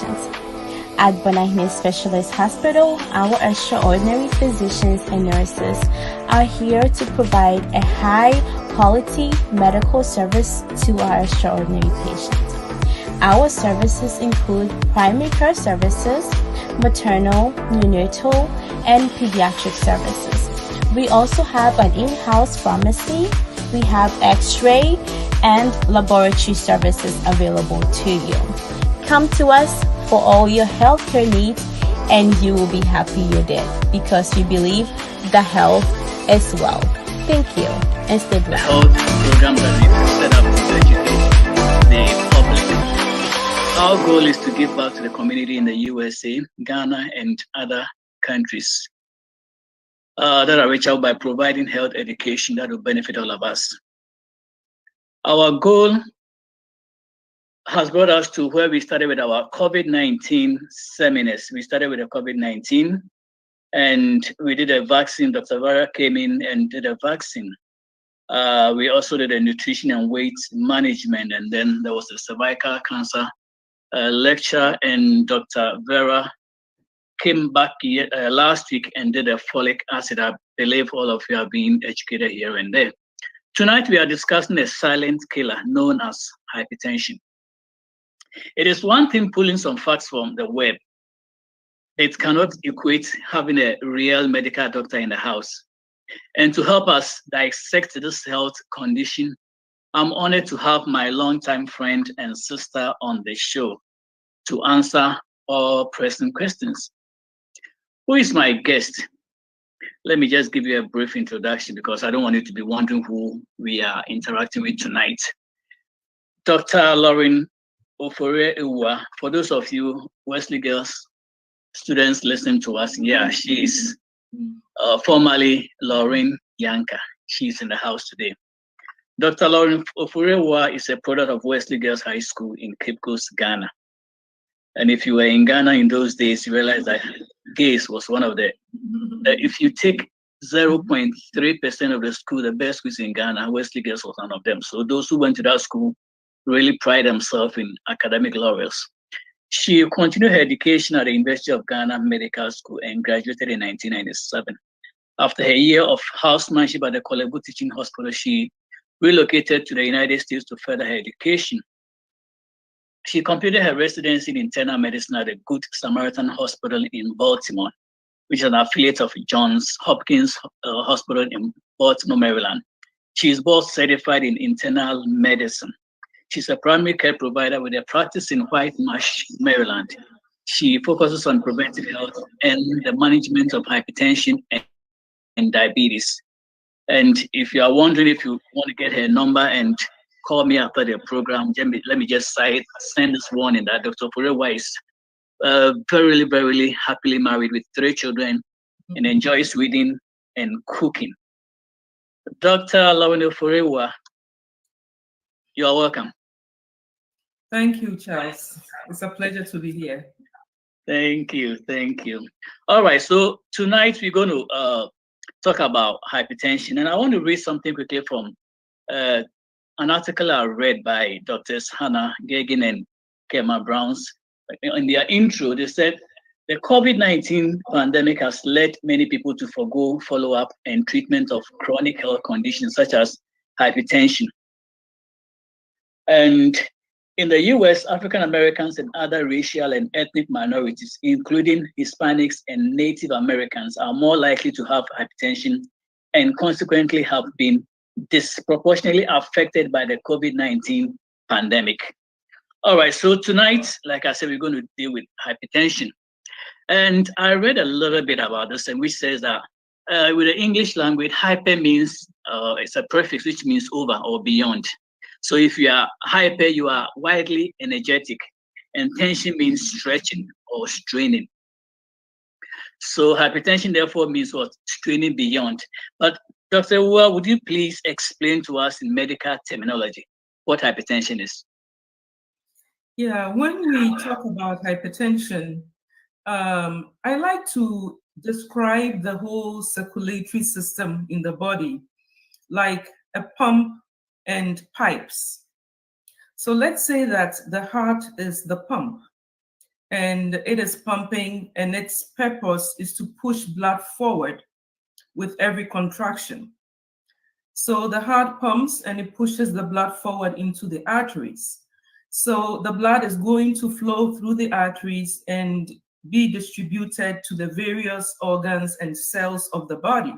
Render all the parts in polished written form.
patients. At Bonahime Specialist Hospital, our extraordinary physicians and nurses are here to provide a high-quality medical service to our extraordinary patients. Our services include primary care services, maternal, neonatal, and pediatric services. We also have an in-house pharmacy. We have X-ray and laboratory services available to you. Come to us for all your healthcare needs, and you will be happy you did, because we believe the health is wealth. Thank you, and stay blessed. The health program that we set up to educate the public. Our goal is to give back to the community in the USA, Ghana, and other countries that are reached out by providing health education that will benefit all of us. Our goal has brought us to where we started with our COVID-19 seminars. We started with the COVID-19 and we did a vaccine. Dr. Vera came in and did a vaccine. We also did a nutrition and weight management, and then there was a cervical cancer lecture, and Dr. Vera came back last week and did a folic acid. I believe all of you are being educated here and there. Tonight we are discussing a silent killer known as hypertension. It is one thing pulling some facts from the web. It cannot equate having a real medical doctor in the house. And to help us dissect this health condition, I'm honored to have my longtime friend and sister on the show to answer all pressing questions. Who is my guest? Let me just give you a brief introduction, because I don't want you to be wondering who we are interacting with tonight. Dr. Lorraine Ofori-Awuah. For those of you Wesley Girls students listening to us, yeah, she is formerly Lorraine Yanka. She's in the house today. Dr. Lorraine Ofori-Awuah is a product of Wesley Girls High School in Cape Coast, Ghana. And if you were in Ghana in those days, you realize that Gays was one of the, if you take 0.3% of the school, the best schools in Ghana, Wesley Girls was one of them. So those who went to that school really pride themselves in academic laurels. She continued her education at the University of Ghana Medical School and graduated in 1997. After a year of housemanship at the Kolebu Teaching Hospital, she relocated to the United States to further her education. She completed her residency in internal medicine at the Good Samaritan Hospital in Baltimore, which is an affiliate of Johns Hopkins Hospital in Baltimore, Maryland. She is board certified in internal medicine. She's a primary care provider with a practice in White Marsh, Maryland. She focuses on preventive health and the management of hypertension and diabetes. And if you are wondering if you want to get her number and call me after the program, let me just send this warning that Dr. Ofori-Awuah is very happily married with 3 children and enjoys reading and cooking. Dr. Lorraine Ofori-Awuah, you are welcome. Thank you, Charles. It's a pleasure to be here. Thank you. All right, so tonight we're going to talk about hypertension, and I want to read something quickly from an article I read by Drs. Hannah Gagin and Kema Browns. In their intro, they said the COVID-19 pandemic has led many people to forgo follow-up and treatment of chronic health conditions such as hypertension. And in the US, African Americans and other racial and ethnic minorities, including Hispanics and Native Americans, are more likely to have hypertension and consequently have been disproportionately affected by the COVID-19 pandemic. All right, so tonight, like I said, we're going to deal with hypertension. And I read a little bit about this, and which says that with the English language, hyper means, it's a prefix which means over or beyond. So if you are hyper, you are widely energetic, and tension means stretching or straining. So hypertension therefore means what? Straining beyond. But Dr. Awuah, would you please explain to us in medical terminology what hypertension is? Yeah, when we talk about hypertension, I like to describe the whole circulatory system in the body like a pump and pipes. So let's say that the heart is the pump, and it is pumping, and its purpose is to push blood forward with every contraction. So the heart pumps and it pushes the blood forward into the arteries. So the blood is going to flow through the arteries and be distributed to the various organs and cells of the body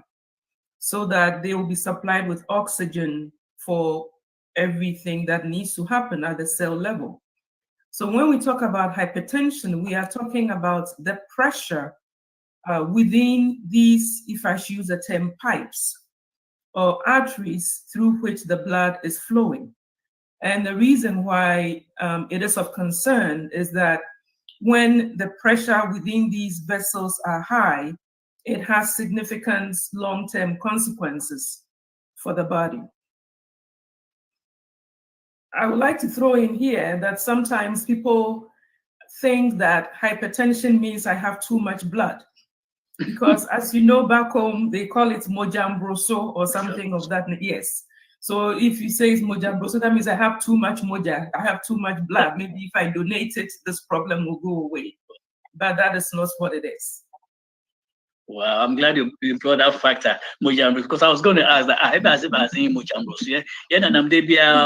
so that they will be supplied with oxygen for everything that needs to happen at the cell level. So when we talk about hypertension, we are talking about the pressure within these, if I should use the term, pipes or arteries through which the blood is flowing. And the reason why it is of concern is that when the pressure within these vessels are high, it has significant long-term consequences for the body. I would like to throw in here that sometimes people think that hypertension means I have too much blood. Because as you know, back home, they call it mojambroso or something of that. Yes. So if you say it's mojambroso, that means I have too much moja, I have too much blood. Maybe if I donate it, this problem will go away. But that is not what it is. Well, I'm glad you brought that factor, Mojambroso, because I was going to ask that. I was saying Mojambroso.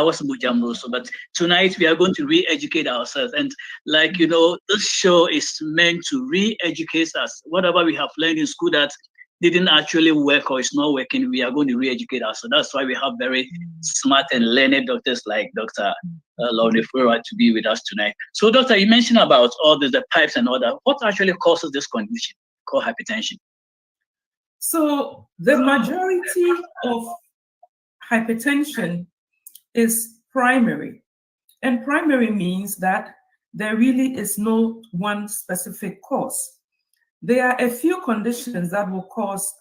What's Mojambroso? But tonight we are going to re-educate ourselves, and like you know, this show is meant to re-educate us. Whatever we have learned in school that didn't actually work or is not working, we are going to re-educate ourselves. That's why we have very smart and learned doctors like Dr. Lorraine Ofori-Awuah to be with us tonight. So, Doctor, you mentioned about all the pipes and all that. What actually causes this condition called hypertension? So the majority of hypertension is primary. And primary means that there really is no one specific cause. There are a few conditions that will cause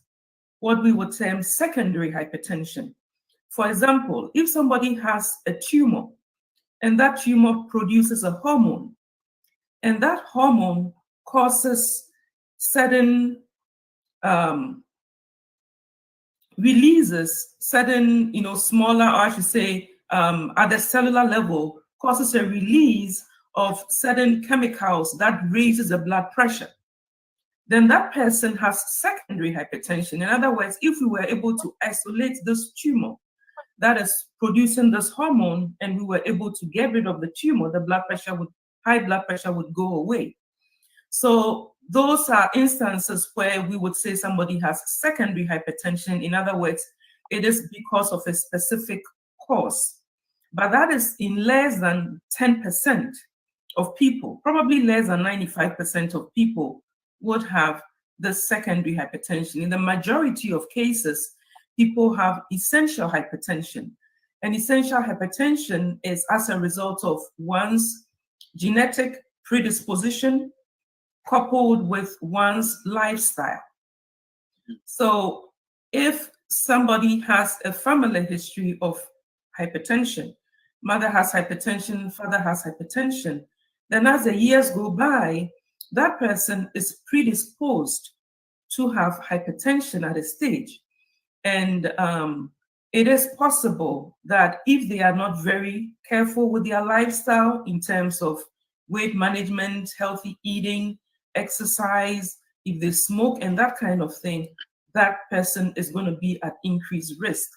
what we would term secondary hypertension. For example, if somebody has a tumor and that tumor produces a hormone, and that hormone causes certain releases certain, smaller, or I should say, at the cellular level, causes a release of certain chemicals that raises the blood pressure. Then that person has secondary hypertension. In other words, if we were able to isolate this tumor that is producing this hormone, and we were able to get rid of the tumor, the high blood pressure would go away. So those are instances where we would say somebody has secondary hypertension. In other words, it is because of a specific cause. But that is in less than 10% of people, probably less than 95% of people would have the secondary hypertension. In the majority of cases, people have essential hypertension. And essential hypertension is as a result of one's genetic predisposition coupled with one's lifestyle. So if somebody has a family history of hypertension, mother has hypertension, father has hypertension, then as the years go by, that person is predisposed to have hypertension at a stage. And it is possible that if they are not very careful with their lifestyle in terms of weight management, healthy eating, exercise, if they smoke and that kind of thing, that person is going to be at increased risk.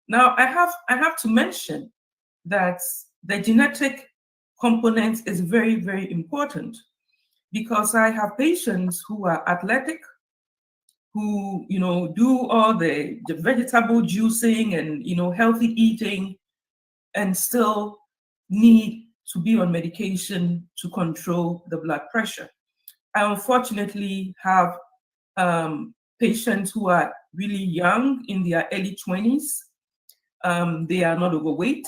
Now, I have to mention that the genetic component is very, very important, because I have patients who are athletic, who do all the vegetable juicing and healthy eating, and still need to be on medication to control the blood pressure. I unfortunately have patients who are really young, in their early 20s. They are not overweight,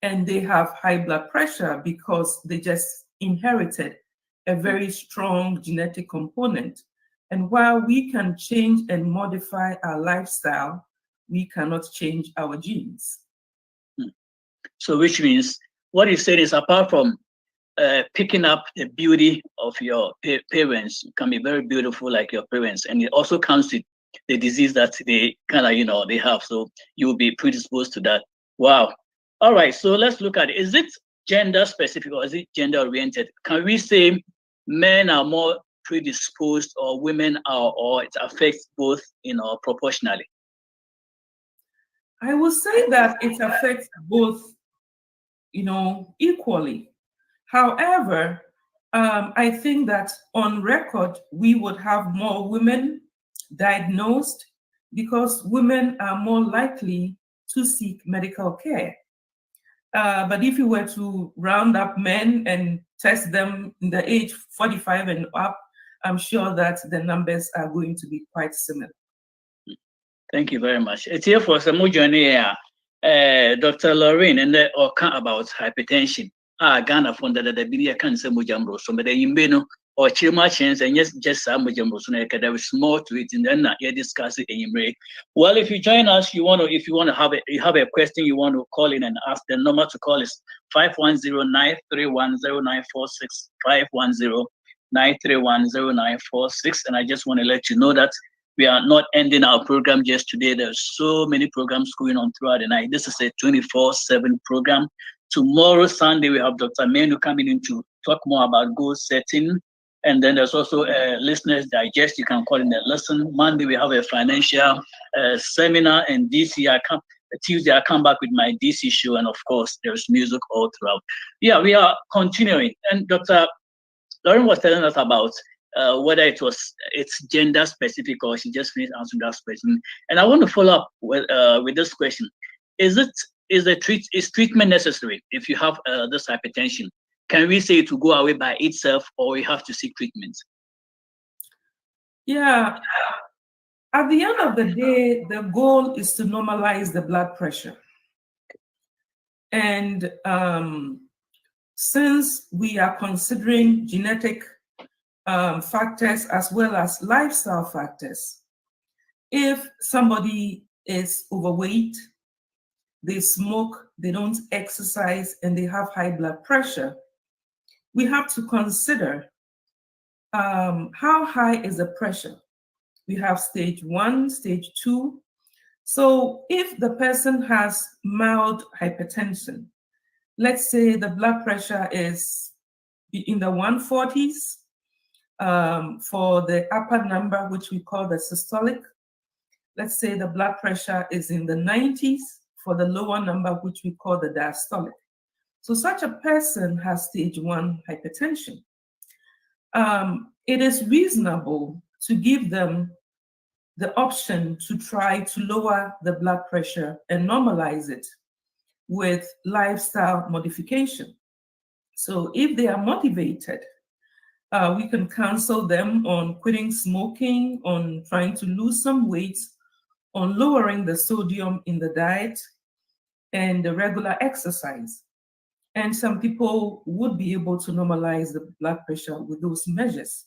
and they have high blood pressure because they just inherited a very strong genetic component. And while we can change and modify our lifestyle, we cannot change our genes. So which means what you said is, apart from picking up the beauty of your parents, you can be very beautiful like your parents, and it also comes with the disease that they kind of they have, so you will be predisposed to that. Wow. All right, so let's look at it. Is it gender specific or is it gender oriented? Can we say men are more predisposed or women are, or it affects both, proportionally? I will say that it affects both, equally. However, I think that on record, we would have more women diagnosed because women are more likely to seek medical care. But if you were to round up men and test them in the age 45 and up, I'm sure that the numbers are going to be quite similar. Thank you very much. It's here for some journey. Dr. Lorraine and the about hypertension. Ghana funded the Bidia cancer mujambo, so but the or chilmachins and yes, just some mujambo, so there is more to it in the you discuss it in break. Well, if you join us, if you want to have a question, you want to call in and ask, the number to call is 510-931-0946, 510-931-0946. And I just want to let you know that we are not ending our program just today. There's so many programs going on throughout the night. This is a 24/7 program. Tomorrow, Sunday, we have Dr. Menu coming in to talk more about goal setting. And then there's also a Listeners Digest. You can call in and listen. Monday, we have a financial seminar. And Tuesday, I come back with my DC show. And of course, there's music all throughout. Yeah, we are continuing. And Dr. Lauren was telling us about whether it's gender specific or she just finished answering that question. And I want to follow up with this question: Is treatment necessary if you have this hypertension? Can we say to go away by itself, or we have to seek treatment? Yeah. At the end of the day, the goal is to normalize the blood pressure. And since we are considering genetic factors as well as lifestyle factors, if somebody is overweight, they smoke, they don't exercise, and they have high blood pressure, we have to consider how high is the pressure. We have stage 1, stage 2. So if the person has mild hypertension, let's say the blood pressure is in the 140s for the upper number, which we call the systolic. Let's say the blood pressure is in the 90s for the lower number, which we call the diastolic. So such a person has stage 1 hypertension. It is reasonable to give them the option to try to lower the blood pressure and normalize it with lifestyle modification. So if they are motivated, we can counsel them on quitting smoking, on trying to lose some weight, on lowering the sodium in the diet, and the regular exercise. And some people would be able to normalize the blood pressure with those measures.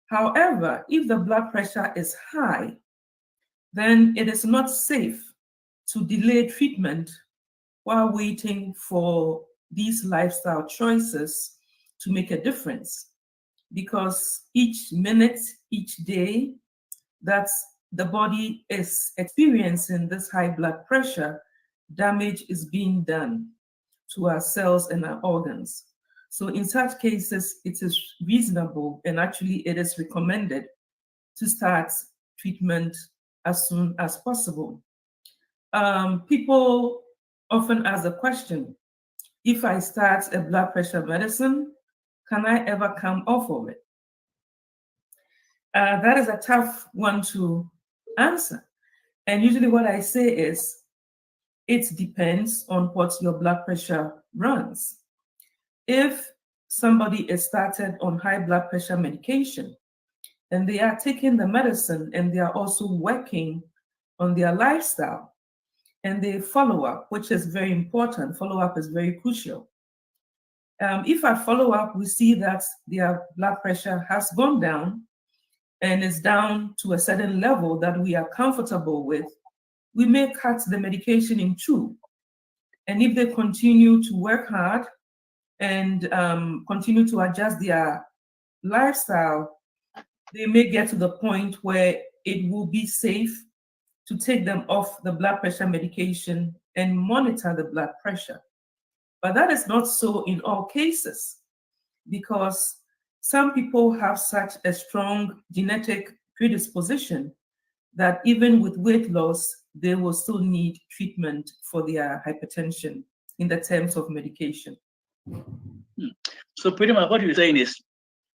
However, if the blood pressure is high, then it is not safe to delay treatment while waiting for these lifestyle choices to make a difference. Because each minute, each day that the body is experiencing this high blood pressure, damage is being done to our cells and our organs. So in such cases, it is reasonable, and actually it is recommended, to start treatment as soon as possible. People often ask the question, if I start a blood pressure medicine, can I ever come off of it? That is a tough one to answer. And usually what I say is, it depends on what your blood pressure runs. If somebody is started on high blood pressure medication and they are taking the medicine and they are also working on their lifestyle and they follow up, which is very important, follow-up is very crucial. If at follow-up we see that their blood pressure has gone down and is down to a certain level that we are comfortable with, we may cut the medication in two. And if they continue to work hard and continue to adjust their lifestyle, they may get to the point where it will be safe to take them off the blood pressure medication and monitor the blood pressure. But that is not so in all cases, because some people have such a strong genetic predisposition that even with weight loss, they will still need treatment for their hypertension in the terms of medication. So pretty much what you're saying is,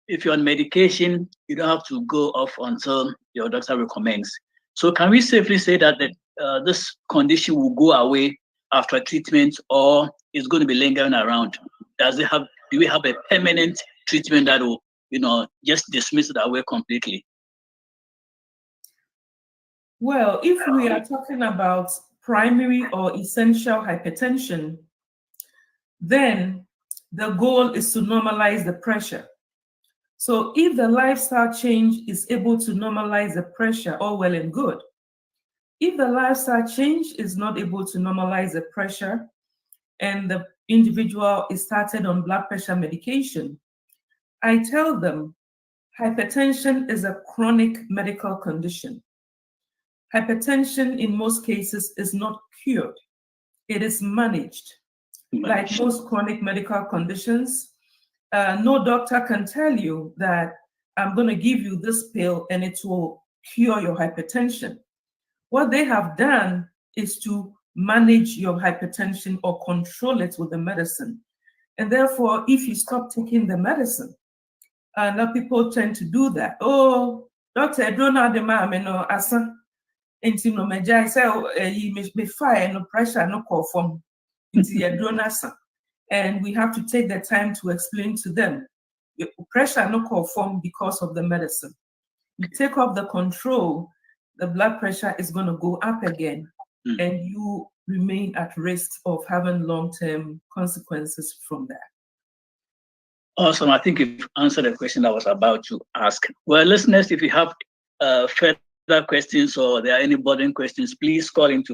if you're on medication, you don't have to go off until your doctor recommends. So can we safely say that this condition will go away after treatment, or it's going to be lingering around? Do we have a permanent treatment that will, just dismiss it away completely? Well, if we are talking about primary or essential hypertension, then the goal is to normalize the pressure. So if the lifestyle change is able to normalize the pressure, all well and good. If the lifestyle change is not able to normalize the pressure and the individual is started on blood pressure medication, I tell them hypertension is a chronic medical condition. Hypertension in most cases is not cured. It is managed. Like most chronic medical conditions, no doctor can tell you that I'm going to give you this pill and it will cure your hypertension. What they have done is to manage your hypertension or control it with the medicine. And therefore, if you stop taking the medicine, now people tend to do that. Oh, doctor, I don't know the mom, asa. Into no major, say, you may fire, no pressure, no call from into your donor. And we have to take the time to explain to them pressure no call from because of the medicine. You take off the control, the blood pressure is going to go up again, and you remain at risk of having long-term consequences from that. Awesome. I think you've answered the question I was about to ask. Well, listeners, if you have further questions or there are any burning questions, please call into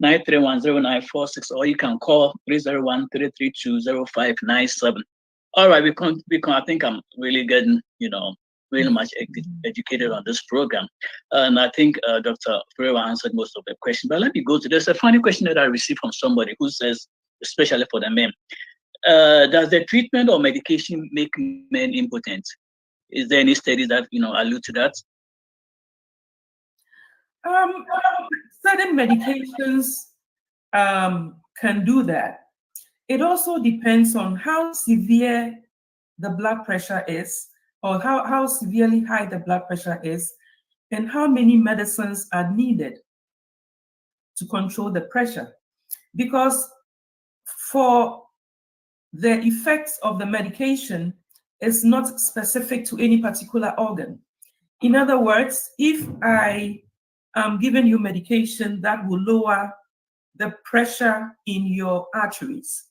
510-931-0946, or you can call 301-332-0597. All right, we can. I think I'm really getting, really much educated on this program. And I think Dr. Ofori-Awuah answered most of the questions. But let me go to, there's a funny question that I received from somebody who says, especially for the men, does the treatment or medication make men impotent? Is there any studies that, allude to that? Certain medications can do that. It also depends on how severe the blood pressure is, or how severely high the blood pressure is, and how many medicines are needed to control the pressure. Because for the effects of the medication is not specific to any particular organ. In other words, if I am giving you medication that will lower the pressure in your arteries,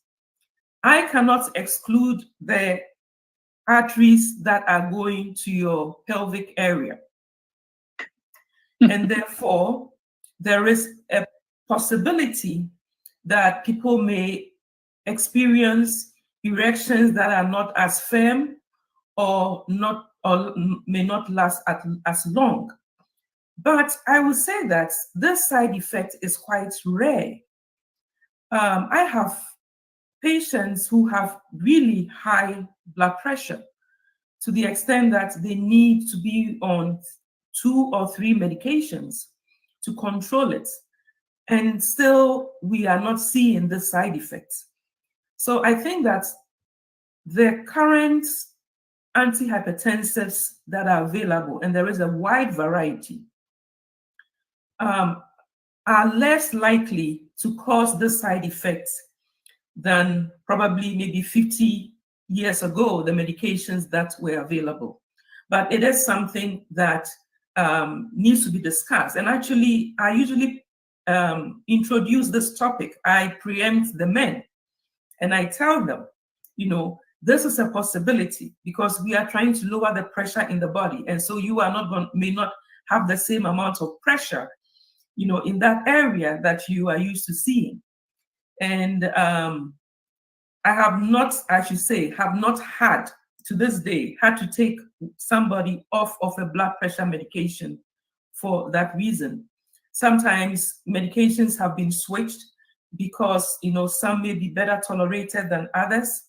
I cannot exclude the arteries that are going to your pelvic area. And therefore, there is a possibility that people may experience erections that are not as firm or may not last as long. But I would say that this side effect is quite rare. I have patients who have really high blood pressure to the extent that they need to be on 2 or 3 medications to control it. And still, we are not seeing the side effects. So I think that the current antihypertensives that are available, and there is a wide variety, are less likely to cause the side effects than probably maybe 50 years ago, the medications that were available. But it is something that needs to be discussed. And actually, I usually introduce this topic. I preempt the men and I tell them, this is a possibility because we are trying to lower the pressure in the body. And so you are may not have the same amount of pressure, in that area that you are used to seeing. And I have not, I should say, had to this day had to take somebody off of a blood pressure medication for that reason. Sometimes medications have been switched because, some may be better tolerated than others,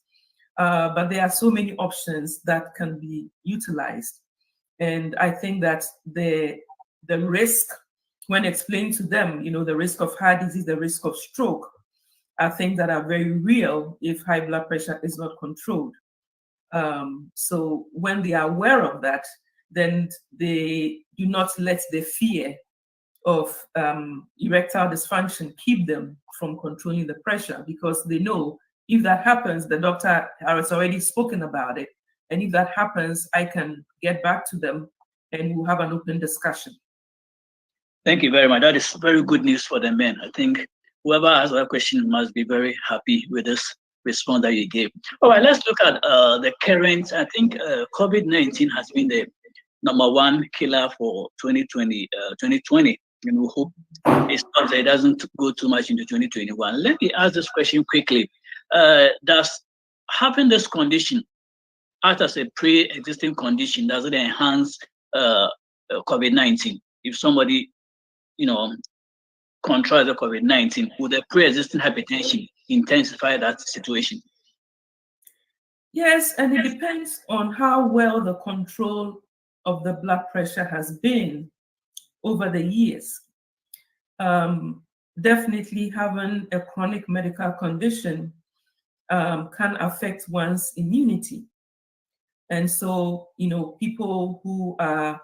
but there are so many options that can be utilized. And I think that the risk, when explained to them, the risk of heart disease, the risk of stroke, are things that are very real if high blood pressure is not controlled. So when they are aware of that, then they do not let the fear of erectile dysfunction keep them from controlling the pressure, because they know if that happens, the doctor has already spoken about it. And if that happens, I can get back to them and we'll have an open discussion. Thank you very much. That is very good news for the men. I think whoever asked that question must be very happy with this response that you gave. All right, let's look at the current. I think COVID-19 has been the #1 killer for 2020. And we hope it stops there. It doesn't go too much into 2021. Let me ask this question quickly. Does having this condition act as a pre-existing condition? Does it enhance COVID-19? If somebody, contracts the COVID-19, would the pre-existing hypertension intensify that situation? Yes, and it depends on how well the control of the blood pressure has been over the years. Definitely having a chronic medical condition can affect one's immunity. And so, people who have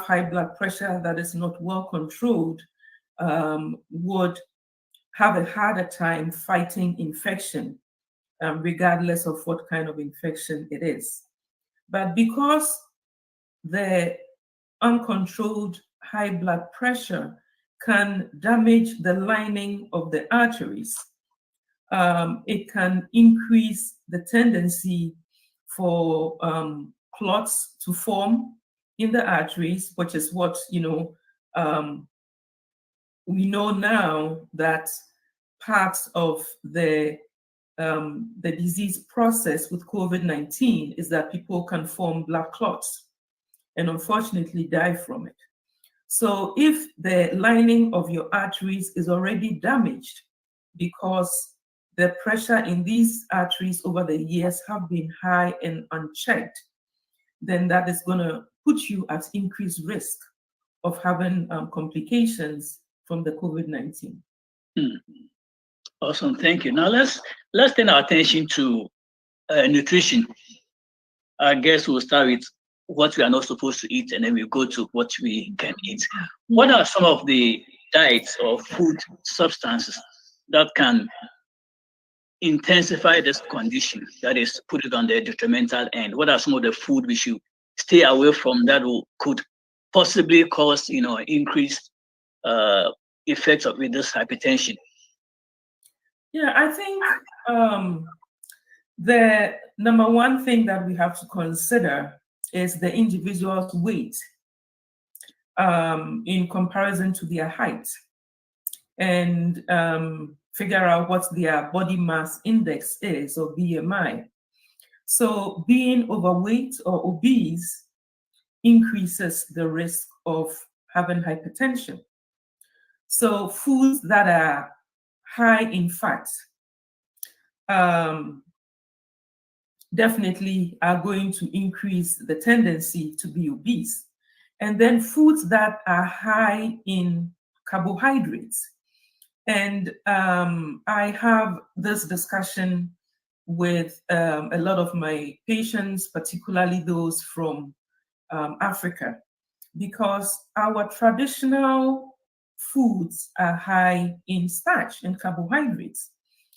high blood pressure that is not well controlled would have a harder time fighting infection, regardless of what kind of infection it is. But because the uncontrolled high blood pressure can damage the lining of the arteries, it can increase the tendency for clots to form in the arteries, which is what, we know now that parts of the disease process with COVID-19 is that people can form blood clots and unfortunately die from it. So if the lining of your arteries is already damaged because the pressure in these arteries over the years have been high and unchecked, then that is going to put you at increased risk of having complications from the COVID-19. Awesome, thank you. Now let's turn our attention to nutrition. I guess we'll start with what we are not supposed to eat, and then we'll go to what we can eat. What are some of the diets or food substances that can intensify this condition, that is, put it on the detrimental end? What are some of the food we should stay away from that could possibly cause, increased effects with this hypertension? Yeah, I think the #1 thing that we have to consider is the individual's weight in comparison to their height, and figure out what their body mass index is, or BMI. So being overweight or obese increases the risk of having hypertension. So foods that are high in fat definitely are going to increase the tendency to be obese. And then foods that are high in carbohydrates. And I have this discussion with a lot of my patients, particularly those from Africa, because our traditional foods are high in starch and carbohydrates.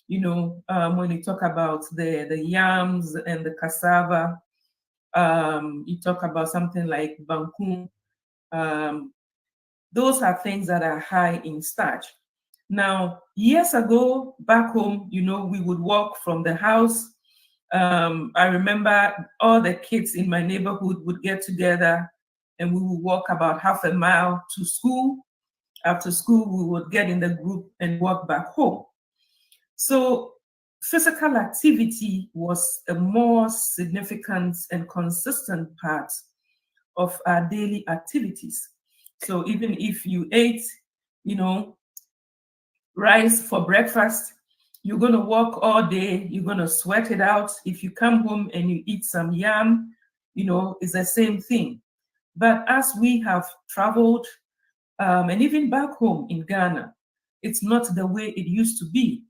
When you talk about the yams and the cassava, you talk about something like banku. Those are things that are high in starch. Now, years ago, back home, we would walk from the house. I remember all the kids in my neighborhood would get together and we would walk about half a mile to school. After school, we would get in the group and walk back home. So physical activity was a more significant and consistent part of our daily activities. So even if you ate, rice for breakfast, you're going to work all day, you're going to sweat it out. If you come home and you eat some yam, it's the same thing. But as we have traveled, and even back home in Ghana, it's not the way it used to be.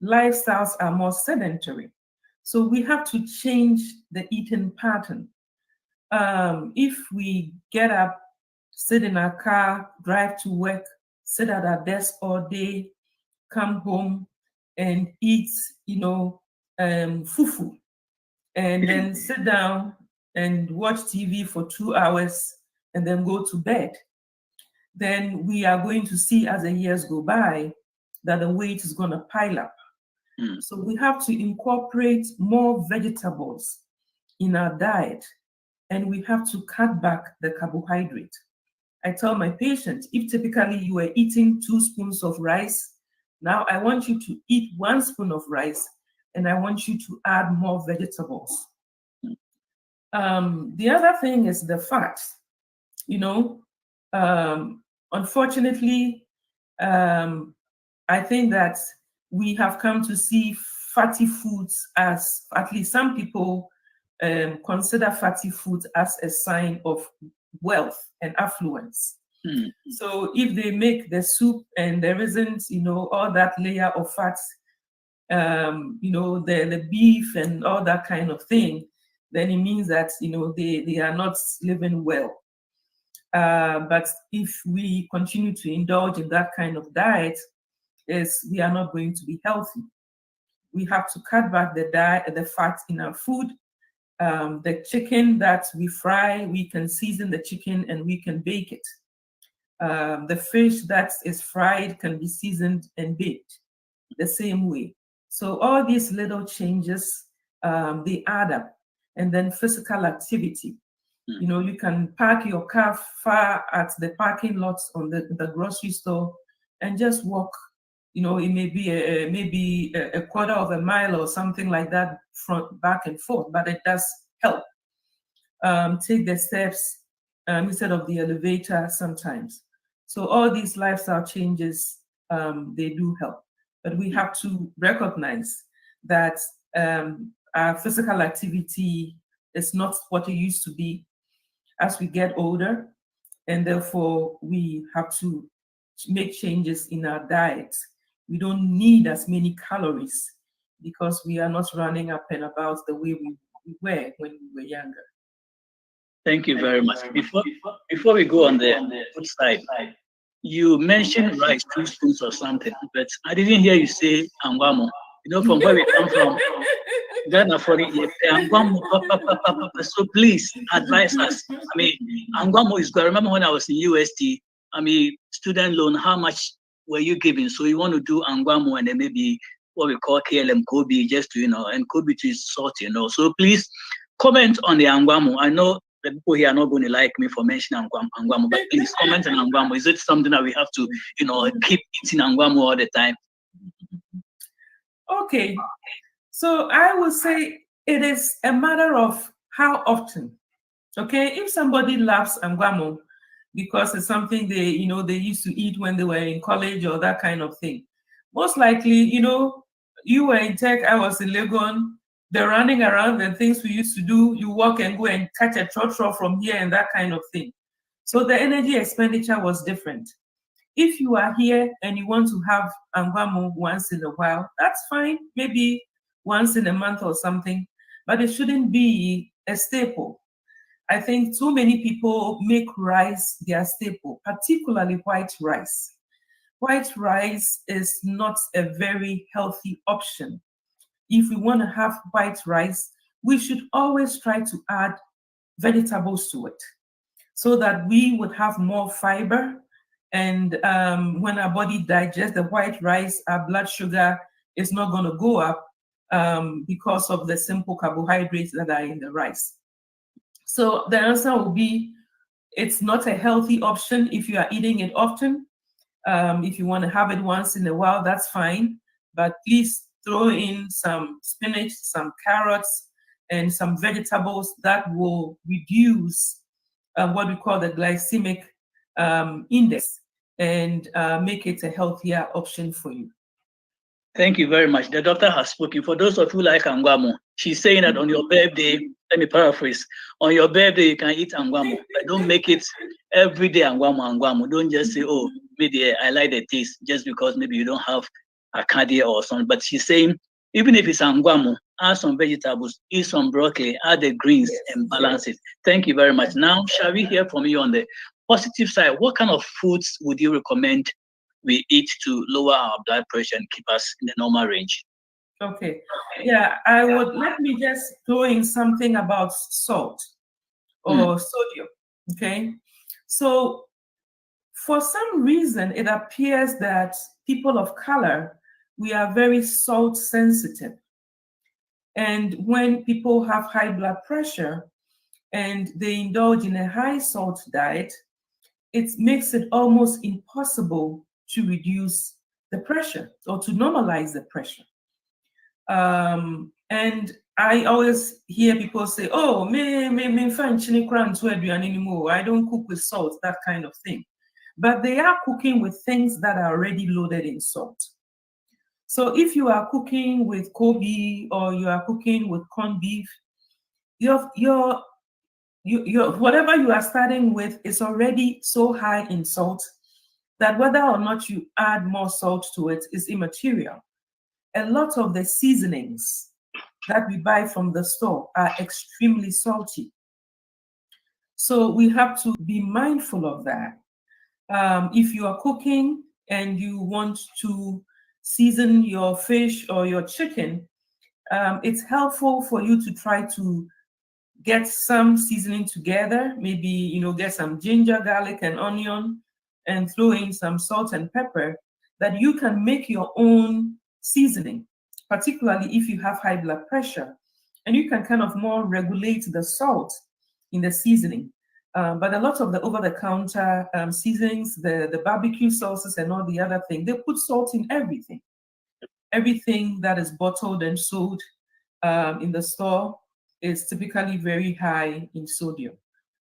Lifestyles are more sedentary. So we have to change the eating pattern. If we get up, sit in our car, drive to work, sit at our desk all day, come home and eat, fufu, and then sit down and watch TV for 2 hours and then go to bed, then we are going to see as the years go by that the weight is going to pile up. So we have to incorporate more vegetables in our diet, and we have to cut back the carbohydrate. I tell my patients, if typically you are eating 2 spoons of rice, now I want you to eat 1 spoon of rice, and I want you to add more vegetables. The other thing is the fat. Unfortunately, I think that we have come to see fatty foods as, at least some people consider fatty foods as a sign of wealth and affluence. So if they make the soup and there isn't, all that layer of fat, the beef and all that kind of thing, then it means that, they are not living well. But if we continue to indulge in that kind of diet, we are not going to be healthy. We have to cut back the fat in our food. The chicken that we fry, we can season the chicken and we can bake it. The fish that is fried can be seasoned and baked the same way. So all these little changes, they add up. And then physical activity. You can park your car far at the parking lots on the grocery store and just walk. It may be maybe a quarter of a mile or something like that, back and forth, but it does help. Take the steps instead of the elevator sometimes. So all these lifestyle changes, they do help. But we have to recognize that our physical activity is not what it used to be as we get older, and therefore we have to make changes in our diet. We don't need as many calories because we are not running up and about the way we were when we were younger. Thank you very much. Before we go on the food side, you mentioned rice, 2 spoons or something, but I didn't hear you say angwamo. From where we come from, Ghana for it, angwamo, so please advise us. I mean, angwamo is good. I remember when I was in UST, student loan, how much were you giving? So you want to do angwamo and then maybe what we call KLM Kobe, just to, and Kobe to is salt, So please comment on the angwamo. I know the people here are not going to like me for mentioning angwamo, but please comment on angwamo. Is it something that we have to, keep eating angwamo all the time? Okay. So I would say it is a matter of how often. Okay. If somebody loves angwamo because it's something they used to eat when they were in college or that kind of thing, most likely, you were in tech, I was in Legon, they're running around and things we used to do, you walk and go and catch a trotro from here and that kind of thing. So the energy expenditure was different. If you are here and you want to have angwamo once in a while, that's fine, maybe once in a month or something, but it shouldn't be a staple. I think too many people make rice their staple, particularly white rice. White rice is not a very healthy option. If we want to have white rice, we should always try to add vegetables to it so that we would have more fiber. And when our body digests the white rice, our blood sugar is not going to go up because of the simple carbohydrates that are in the rice. So the answer will be, it's not a healthy option if you are eating it often. If you want to have it once in a while, that's fine. But please throw in some spinach, some carrots, and some vegetables that will reduce what we call the glycemic index. and make it a healthier option for you. Thank you very much. The doctor has spoken. For those of you like angwamo, she's saying that on your birthday, let me paraphrase, on your birthday you can eat angwamo, but don't make it every day angwamo. Don't just say, oh, maybe I like the taste just because maybe you don't have a cardia or something. But she's saying, even if it's angwamo, add some vegetables, eat some broccoli, add the greens and balance it. Thank you very much. Now, shall we hear from you on the positive side? What kind of foods would you recommend we eat to lower our blood pressure and keep us in the normal range? Okay. Yeah, let me just throw in something about salt or sodium. Okay. So for some reason, it appears that people of color, we are very salt sensitive. And when people have high blood pressure and they indulge in a high salt diet, it makes it almost impossible to reduce the pressure or to normalize the pressure. And I always hear people say, oh, I don't cook with salt, that kind of thing. But they are cooking with things that are already loaded in salt. So if you are cooking with Kobe or you are cooking with corned beef, whatever you are starting with is already so high in salt that whether or not you add more salt to it is immaterial. A lot of the seasonings that we buy from the store are extremely salty. So we have to be mindful of that. If you are cooking and you want to season your fish or your chicken, it's helpful for you to try to get some seasoning together, maybe, get some ginger, garlic, and onion, and throw in some salt and pepper, that you can make your own seasoning, particularly if you have high blood pressure. And you can kind of more regulate the salt in the seasoning. But a lot of the over-the-counter seasonings, the barbecue sauces and all the other things, they put salt in everything. Everything that is bottled and sold in the store is typically very high in sodium.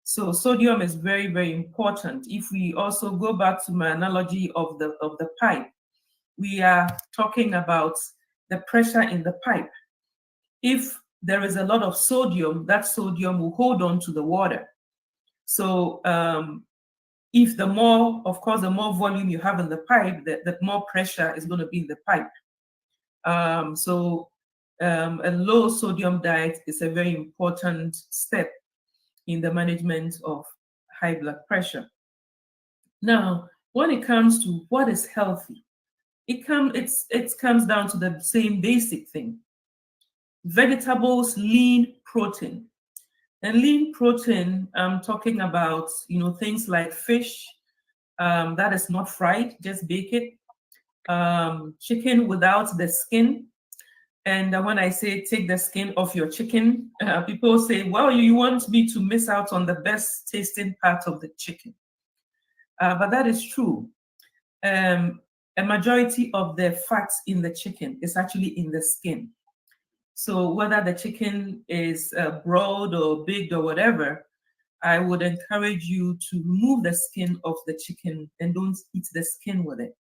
So sodium is very, very important. If we also go back to my analogy of the pipe, we are talking about the pressure in the pipe. If there is a lot of sodium, that sodium will hold on to the water. So if the more volume you have in the pipe, the more pressure is going to be in the pipe. A low sodium diet is a very important step in the management of high blood pressure. Now, when it comes to what is healthy, it comes down to the same basic thing. Vegetables, lean protein. And lean protein, I'm talking about, things like fish that is not fried, just bake it. Chicken without the skin. And when I say take the skin off your chicken, people say, well, you want me to miss out on the best tasting part of the chicken. But that is true. A majority of the fats in the chicken is actually in the skin. So whether the chicken is broad or big or whatever, I would encourage you to remove the skin of the chicken and don't eat the skin with it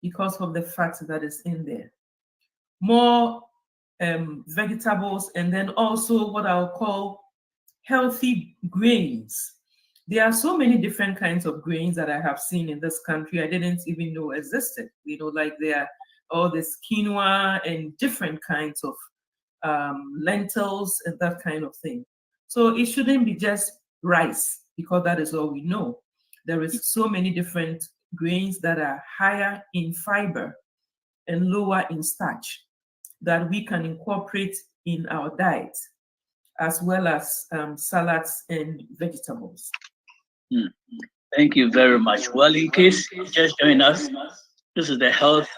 because of the fat that is in there. More vegetables, and then also what I'll call healthy grains. There are so many different kinds of grains that I have seen in this country I didn't even know existed. Like there are all this quinoa and different kinds of lentils and that kind of thing. So it shouldn't be just rice because that is all we know. There is so many different grains that are higher in fiber and lower in starch that we can incorporate in our diet, as well as salads and vegetables. Thank you very much. Well, in case you just joined us, this is the Health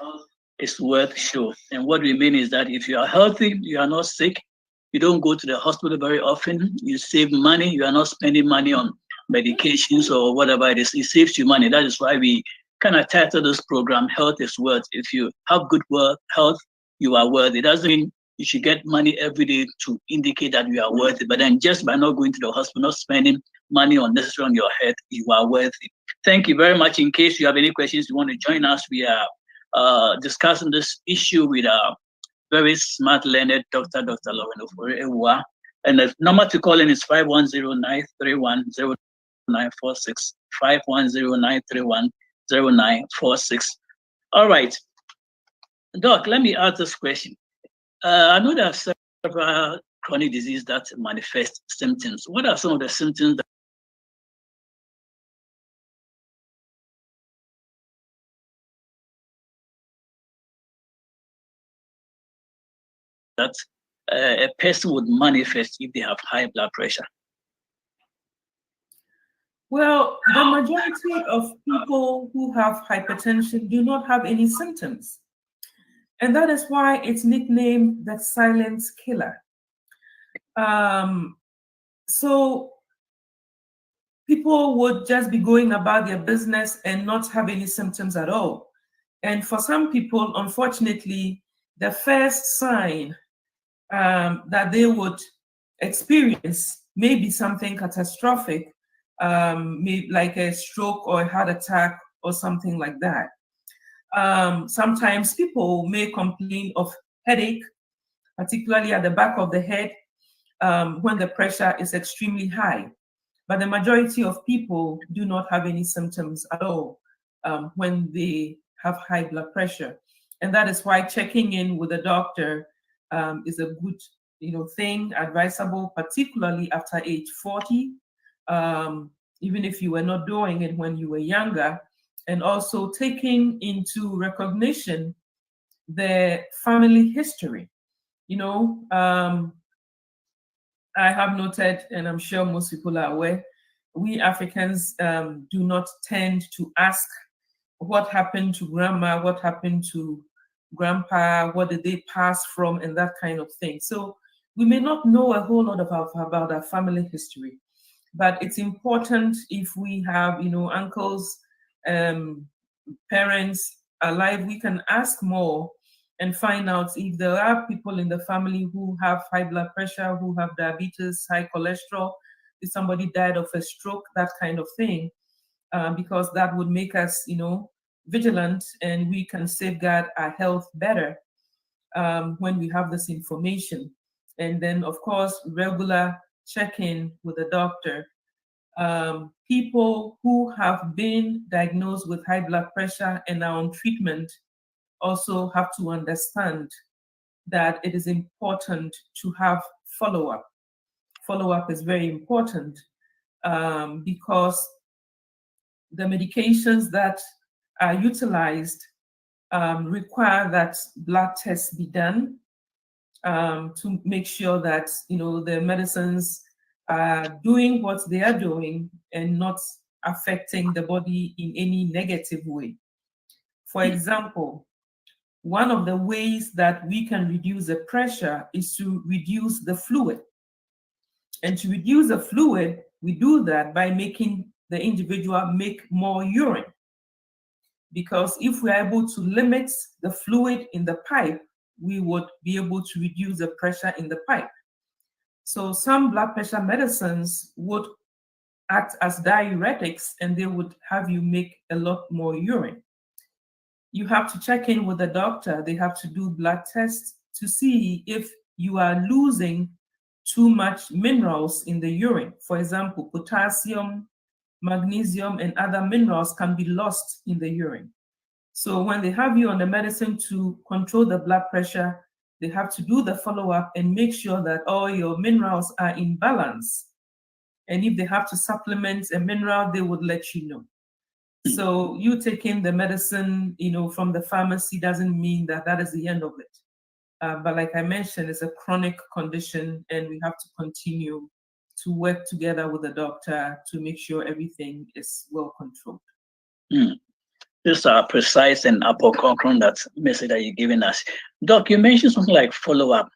is Worth show. And what we mean is that if you are healthy, you are not sick, you don't go to the hospital very often, you save money, you are not spending money on medications or whatever it is, it saves you money. That is why we kind of titled this program, Health is Worth. If you have good health, you are worth it. It doesn't mean you should get money every day to indicate that you are worth it. But then just by not going to the hospital, not spending money unnecessarily on your head, you are worth it. Thank you very much. In case you have any questions, you want to join us, we are discussing this issue with our very smart, learned Dr. Lorraine Ofori-Awuah. And the number to call in is 510-931-0946. 510-931-0946. All right. Doc, let me ask this question. I know there are several chronic diseases that manifest symptoms. What are some of the symptoms that a person would manifest if they have high blood pressure? Well, the majority of people who have hypertension do not have any symptoms. And that is why it's nicknamed the silent killer. So people would just be going about their business and not have any symptoms at all. And for some people, unfortunately, the first sign that they would experience may be something catastrophic, maybe like a stroke or a heart attack or something like that. Sometimes people may complain of headache, particularly at the back of the head, when the pressure is extremely high. But the majority of people do not have any symptoms at all when they have high blood pressure. And that is why checking in with a doctor is a good thing, advisable, particularly after age 40, even if you were not doing it when you were younger, and also taking into recognition the family history. I have noted, and I'm sure most people are aware, we Africans do not tend to ask what happened to grandma, what happened to grandpa, what did they pass from, and that kind of thing. So we may not know a whole lot about our family history, but it's important if we have, uncles, parents alive, we can ask more and find out if there are people in the family who have high blood pressure, who have diabetes, high cholesterol, if somebody died of a stroke, that kind of thing, because that would make us, vigilant, and we can safeguard our health better when we have this information. And then, of course, regular check-in with a doctor. People who have been diagnosed with high blood pressure and are on treatment also have to understand that it is important to have follow-up. Follow-up is very important because the medications that are utilized require that blood tests be done to make sure that the medicines are doing what they are doing and not affecting the body in any negative way. For example, one of the ways that we can reduce the pressure is to reduce the fluid. And to reduce the fluid, we do that by making the individual make more urine. Because if we are able to limit the fluid in the pipe, we would be able to reduce the pressure in the pipe. So some blood pressure medicines would act as diuretics, and they would have you make a lot more urine. You have to check in with the doctor. They have to do blood tests to see if you are losing too much minerals in the urine. For example, potassium, magnesium, and other minerals can be lost in the urine. So when they have you on the medicine to control the blood pressure, they have to do the follow-up and make sure that all your minerals are in balance. And if they have to supplement a mineral, they would let you know. So you taking the medicine, from the pharmacy doesn't mean that that is the end of it. But like I mentioned, it's a chronic condition, and we have to continue to work together with the doctor to make sure everything is well controlled. These are precise and apocryphal that message that you're giving us. Doc, you mentioned something like follow-up.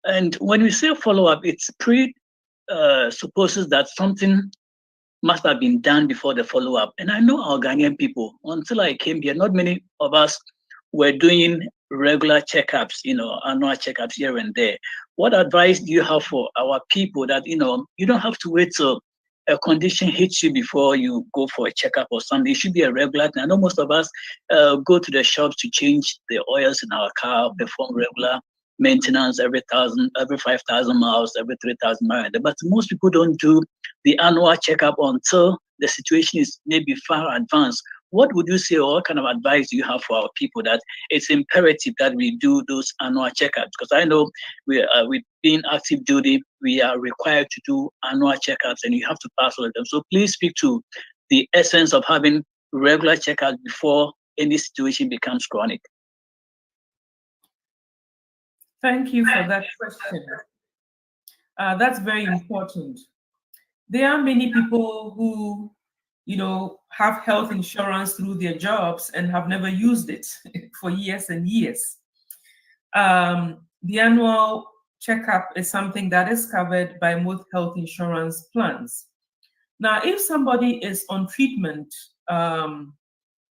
And when we say follow-up, it's presupposes that something must have been done before the follow-up. And I know our Ghanaian people, until I came here, not many of us were doing regular checkups, annual checkups here and there. What advice do you have for our people that, you don't have to wait till a condition hits you before you go for a checkup or something. It should be a regular thing. I know most of us go to the shops to change the oils in our car, perform regular maintenance every 5,000 miles, every 3,000 miles. But most people don't do the annual checkup until the situation is maybe far advanced. What would you say, or what kind of advice do you have for our people that it's imperative that we do those annual checkups? Because I know with being active duty, we are required to do annual checkups, and you have to pass all of them. So please speak to the essence of having regular checkups before any situation becomes chronic. Thank you for that question. That's very important. There are many people who, have health insurance through their jobs and have never used it for years and years. The annual checkup is something that is covered by most health insurance plans. Now, if somebody is on treatment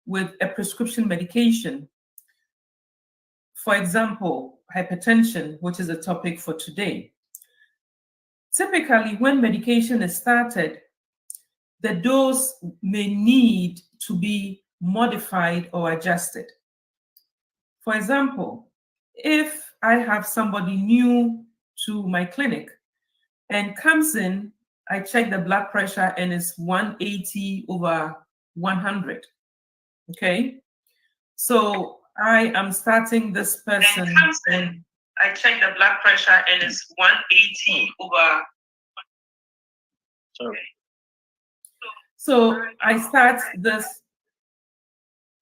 with a prescription medication, for example, hypertension, which is a topic for today, typically when medication is started, the dose may need to be modified or adjusted. For example, if I have somebody new to my clinic and comes in, I check the blood pressure and it's 180/100. Okay, so I am starting this person and I check the blood pressure and it's 180/. Sorry. So I start this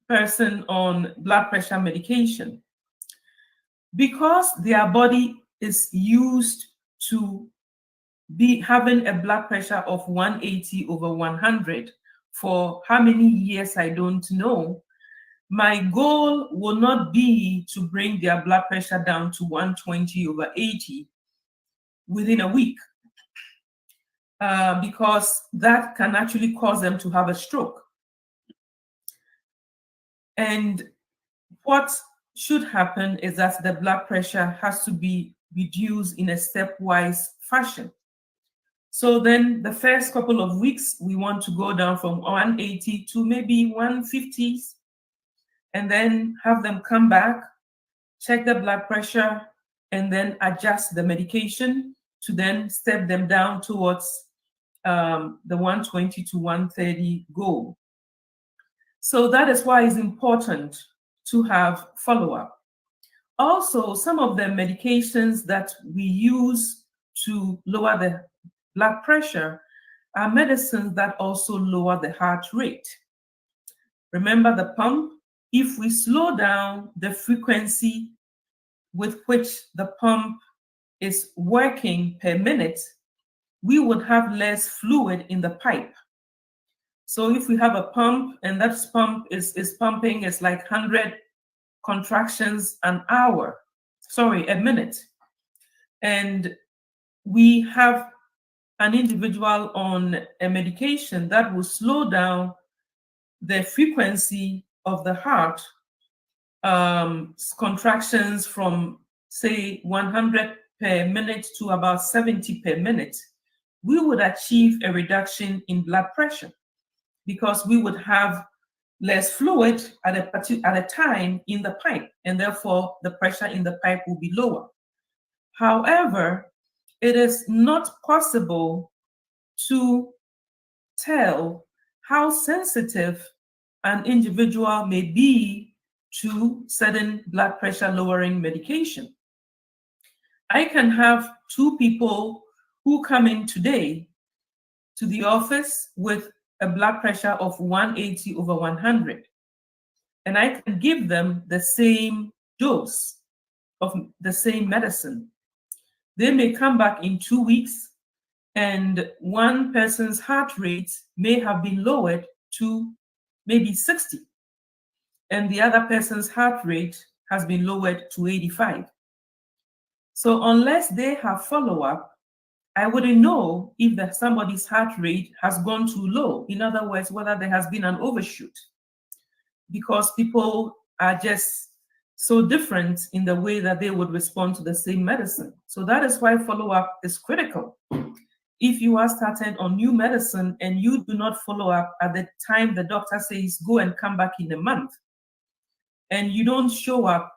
person on blood pressure medication because their body is used to be having a blood pressure of 180/100 for how many years I don't know. My goal will not be to bring their blood pressure down to 120/80 within a week. Because that can actually cause them to have a stroke. And what should happen is that the blood pressure has to be reduced in a stepwise fashion. So then the first couple of weeks, we want to go down from 180 to maybe 150s, and then have them come back, check the blood pressure, and then adjust the medication to then step them down towards the 120 to 130 goal. So that is why it's important to have follow-up. Also, some of the medications that we use to lower the blood pressure are medicines that also lower the heart rate. Remember the pump? If we slow down the frequency with which the pump is working per minute, we would have less fluid in the pipe. So if we have a pump and that pump is pumping, it's like 100 contractions a minute. And we have an individual on a medication that will slow down the frequency of the heart contractions from, say, 100 per minute to about 70 per minute, we would achieve a reduction in blood pressure because we would have less fluid at a time in the pipe, and therefore the pressure in the pipe will be lower. However, it is not possible to tell how sensitive an individual may be to certain blood pressure lowering medication. I can have two people who come in today to the office with a blood pressure of 180/100, and I can give them the same dose of the same medicine. They may come back in 2 weeks, and one person's heart rate may have been lowered to maybe 60, and the other person's heart rate has been lowered to 85. So unless they have follow-up, I wouldn't know if somebody's heart rate has gone too low. In other words, whether there has been an overshoot, because people are just so different in the way that they would respond to the same medicine. So that is why follow-up is critical. if you are started on new medicine and you do not follow up at the time the doctor says go and come back in a month, and you don't show up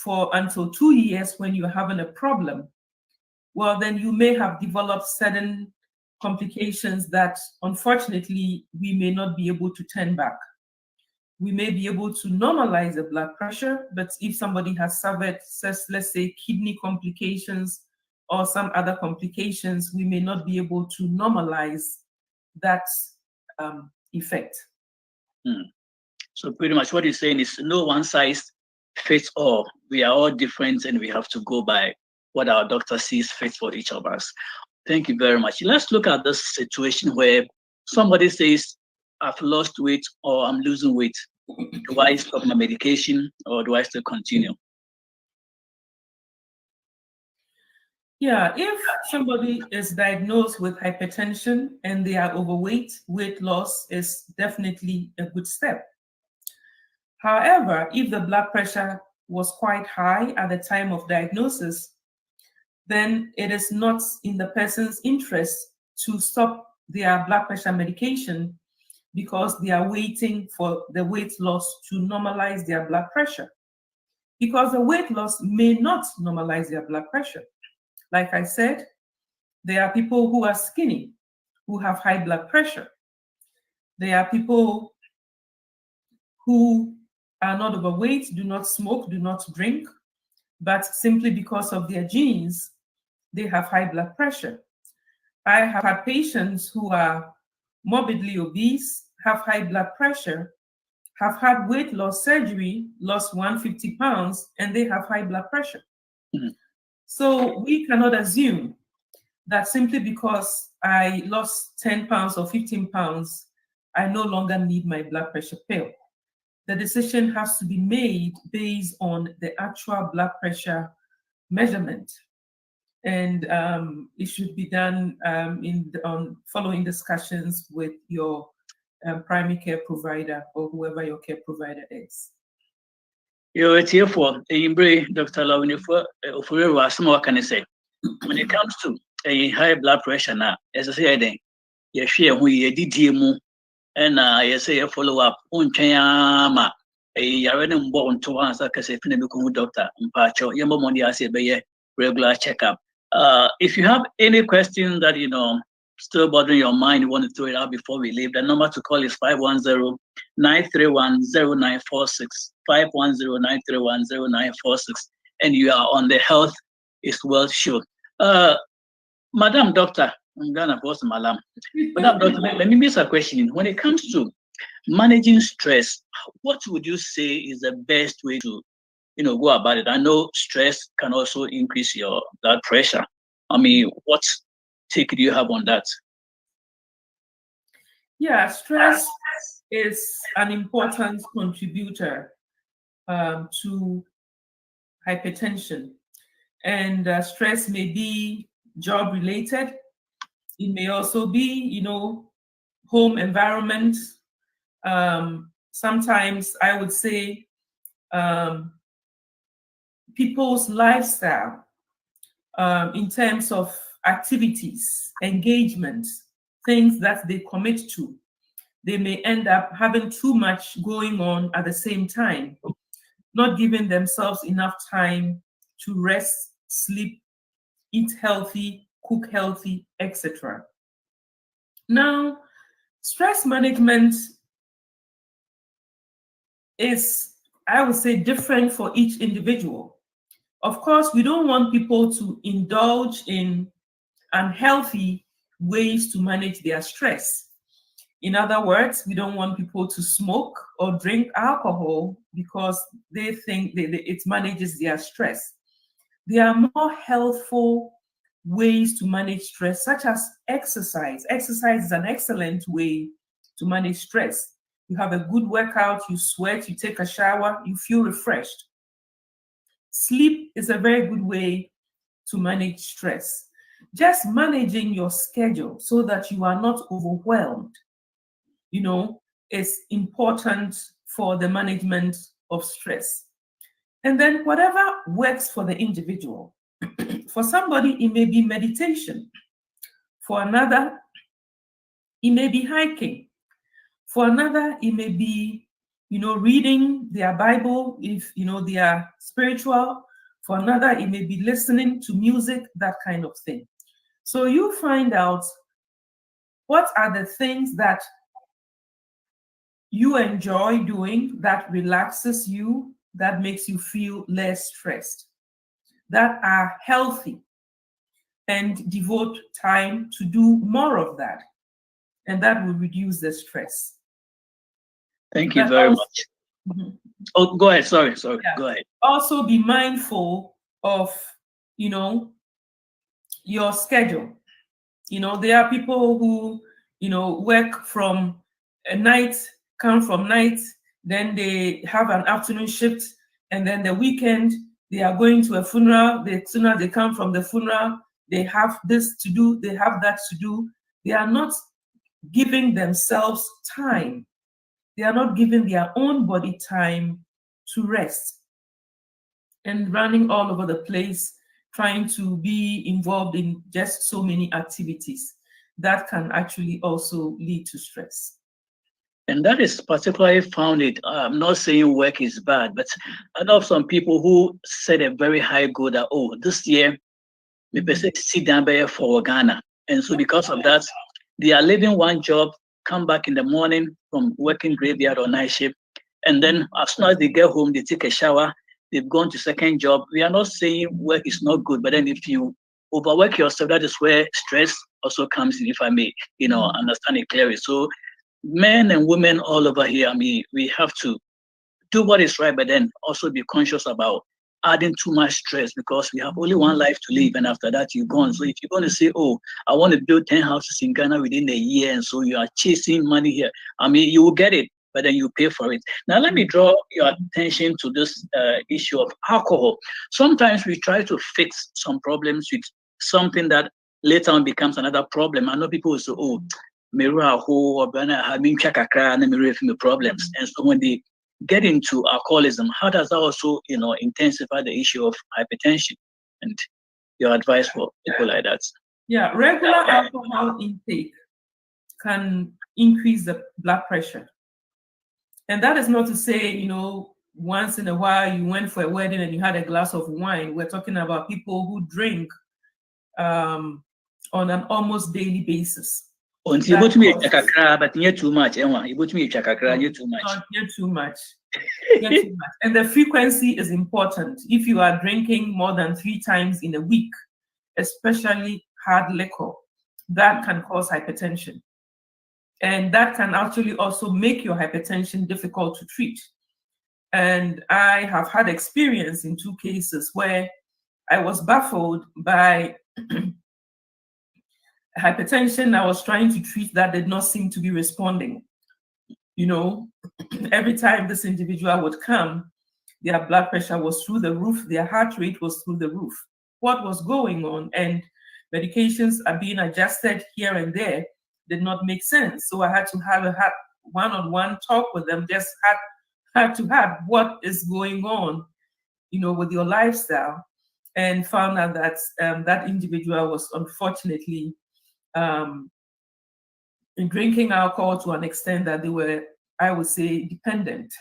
for until 2 years when you're having a problem, well, then you may have developed certain complications that unfortunately we may not be able to turn back. We may be able to normalize the blood pressure, but if somebody has suffered, let's say, kidney complications or some other complications, we may not be able to normalize that effect. So pretty much what you're saying is no one size fits all. We are all different and we have to go by what our doctor sees fit for each of us. Thank you very much. Let's look at this situation where somebody says, I've lost weight or I'm losing weight. Do I stop my medication or do I still continue? Yeah, if somebody is diagnosed with hypertension and they are overweight, weight loss is definitely a good step. However, if the blood pressure was quite high at the time of diagnosis, then it is not in the person's interest to stop their blood pressure medication because they are waiting for the weight loss to normalize their blood pressure. Because the weight loss may not normalize their blood pressure. Like I said, there are people who are skinny, who have high blood pressure. There are people who are not overweight, do not smoke, do not drink, but simply because of their genes, they have high blood pressure. I have had patients who are morbidly obese, have high blood pressure, have had weight loss surgery, lost 150 pounds, and they have high blood pressure. So we cannot assume that simply because I lost 10 pounds or 15 pounds, I no longer need my blood pressure pill. The decision has to be made based on the actual blood pressure measurement. And it should be done following discussions with your primary care provider or whoever your care provider is. You're here for Dr. Lorraine Ofori-Awuah, what can I say? When it comes to a high blood pressure now, as I say, you share who you did and you say a follow up on Chayama. You already born to answer because if you doctor, your mom I say by regular checkup. If you have any question that still bothering your mind, you want to throw it out before we leave, the number to call is 510-931-0946, 510-931-0946, and you are on the Health is Wealth show. Madam Doctor, I'm gonna post Madam Doctor, let me miss a question. When it comes to managing stress, what would you say is the best way to go about it? I know stress can also increase your blood pressure. I mean, what take do you have on that? Yeah, stress is an important contributor to hypertension. And stress may be job related. It may also be, home environment. Sometimes I would say people's lifestyle in terms of activities, engagement, things that they commit to. They may end up having too much going on at the same time, not giving themselves enough time to rest, sleep, eat healthy, cook healthy, etc. Now, stress management is, I would say, different for each individual. Of course, we don't want people to indulge in unhealthy ways to manage their stress. In other words, we don't want people to smoke or drink alcohol because they think it manages their stress. There are more healthful ways to manage stress, such as exercise. Exercise is an excellent way to manage stress. You have a good workout, you sweat, you take a shower, you feel refreshed. Sleep is a very good way to manage stress. Just managing your schedule so that you are not overwhelmed, is important for the management of stress. And then whatever works for the individual. For somebody, it may be meditation. For another, it may be hiking. For another, it may be, reading their Bible if, they are spiritual. For another, it may be listening to music, that kind of thing. So you find out what are the things that you enjoy doing that relaxes you, that makes you feel less stressed, that are healthy, and devote time to do more of that. And that will reduce the stress. Thank you very much. Mhm. Oh, go ahead. Sorry. Yeah. Go ahead. Also be mindful of, your schedule. There are people who, work from a night, come from night, then they have an afternoon shift, and then the weekend they are going to a funeral. The sooner they come from the funeral, they have this to do, they have that to do. They are not giving themselves time. They are not giving their own body time to rest, and running all over the place, trying to be involved in just so many activities that can actually also lead to stress. And that is particularly found it. I'm not saying work is bad, but I know some people who set a very high goal that, this year, we sit down there for Ghana. And so because of that, they are leaving one job, come back in the morning from working graveyard or night shift. And then as soon as they get home, they take a shower, they've gone to second job. We are not saying work is not good, but then if you overwork yourself, that is where stress also comes in, if I may, understand it clearly. So men and women all over here, we have to do what is right, but then also be conscious about adding too much stress, because we have only one life to live, and after that you're gone. So if you're going to say, I want to build 10 houses in Ghana within a year, and so you are chasing money here, you will get it, but then you pay for it. Now let me draw your attention to this issue of alcohol. Sometimes we try to fix some problems with something that later on becomes another problem. I know people will say, problems. And so when they get into alcoholism, how does that also, intensify the issue of hypertension? And your advice for people like that? Yeah, regular alcohol intake can increase the blood pressure. And that is not to say, once in a while you went for a wedding and you had a glass of wine. We're talking about people who drink on an almost daily basis. But not too much. Too much. Not too much. And the frequency is important. If you are drinking more than 3 times in a week, especially hard liquor, that can cause hypertension. And that can actually also make your hypertension difficult to treat. And I have had experience in 2 cases where I was baffled by hypertension I was trying to treat that did not seem to be responding. Every time this individual would come, their blood pressure was through the roof, their heart rate was through the roof. What was going on? And medications are being adjusted here and there did not make sense. So I had to have a one-on-one talk with them, just had to have what is going on, with your lifestyle, and found out that that individual was unfortunately drinking alcohol to an extent that they were, I would say, dependent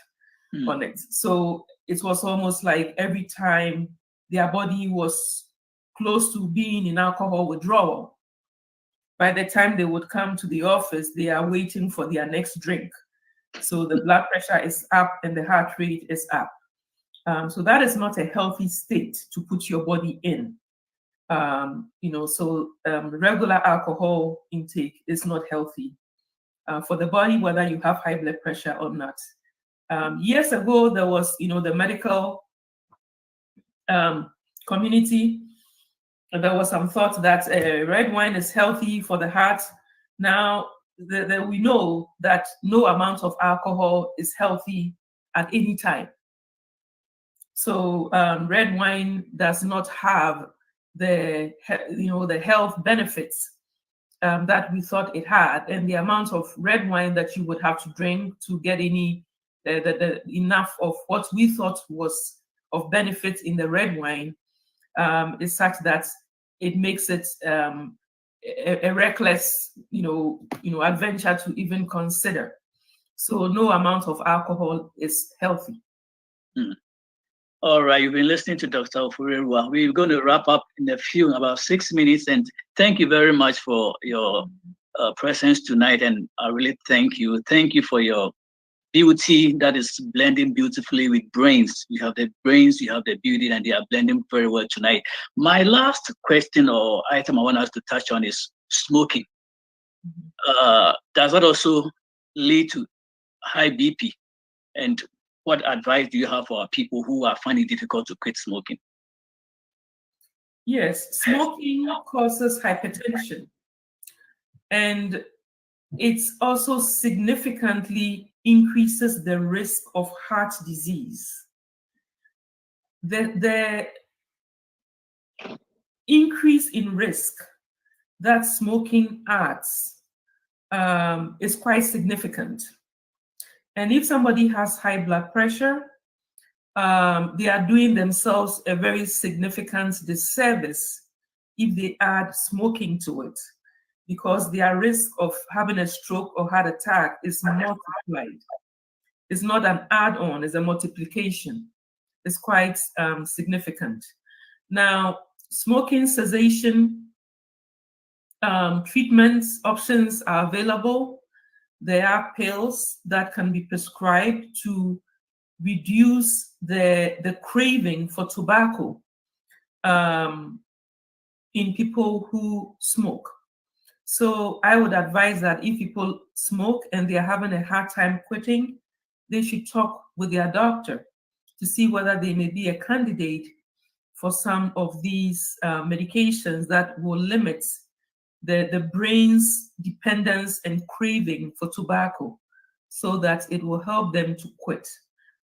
on it. So it was almost like every time their body was close to being in alcohol withdrawal, by the time they would come to the office, they are waiting for their next drink. So the blood pressure is up and the heart rate is up. So that is not a healthy state to put your body in. Regular alcohol intake is not healthy for the body, whether you have high blood pressure or not. Years ago, there was, the medical community, there was some thought that red wine is healthy for the heart. Now, we know that no amount of alcohol is healthy at any time. So red wine does not have the health benefits that we thought it had, and the amount of red wine that you would have to drink to get enough of what we thought was of benefit in the red wine is such that it makes it a reckless, adventure to even consider. So no amount of alcohol is healthy. All right, you've been listening to Dr. Ofori-Awuah. We're going to wrap up in about 6 minutes, and thank you very much for your presence tonight, and I really thank you. Thank you for your beauty that is blending beautifully with brains. You have the brains, you have the beauty, and they are blending very well tonight. My last question or item I want us to touch on is smoking. Does that also lead to high BP? And what advice do you have for people who are finding it difficult to quit smoking? Yes, smoking causes hypertension, and it also significantly increases the risk of heart disease. The increase in risk that smoking adds is quite significant. And if somebody has high blood pressure, they are doing themselves a very significant disservice if they add smoking to it, because their risk of having a stroke or heart attack is multiplied. It's not an add-on, it's a multiplication. It's quite significant. Now, smoking cessation treatments options are available. There are pills that can be prescribed to reduce the craving for tobacco in people who smoke. So I would advise that if people smoke and they're having a hard time quitting, they should talk with their doctor to see whether they may be a candidate for some of these medications that will limit the brain's dependence and craving for tobacco, so that it will help them to quit.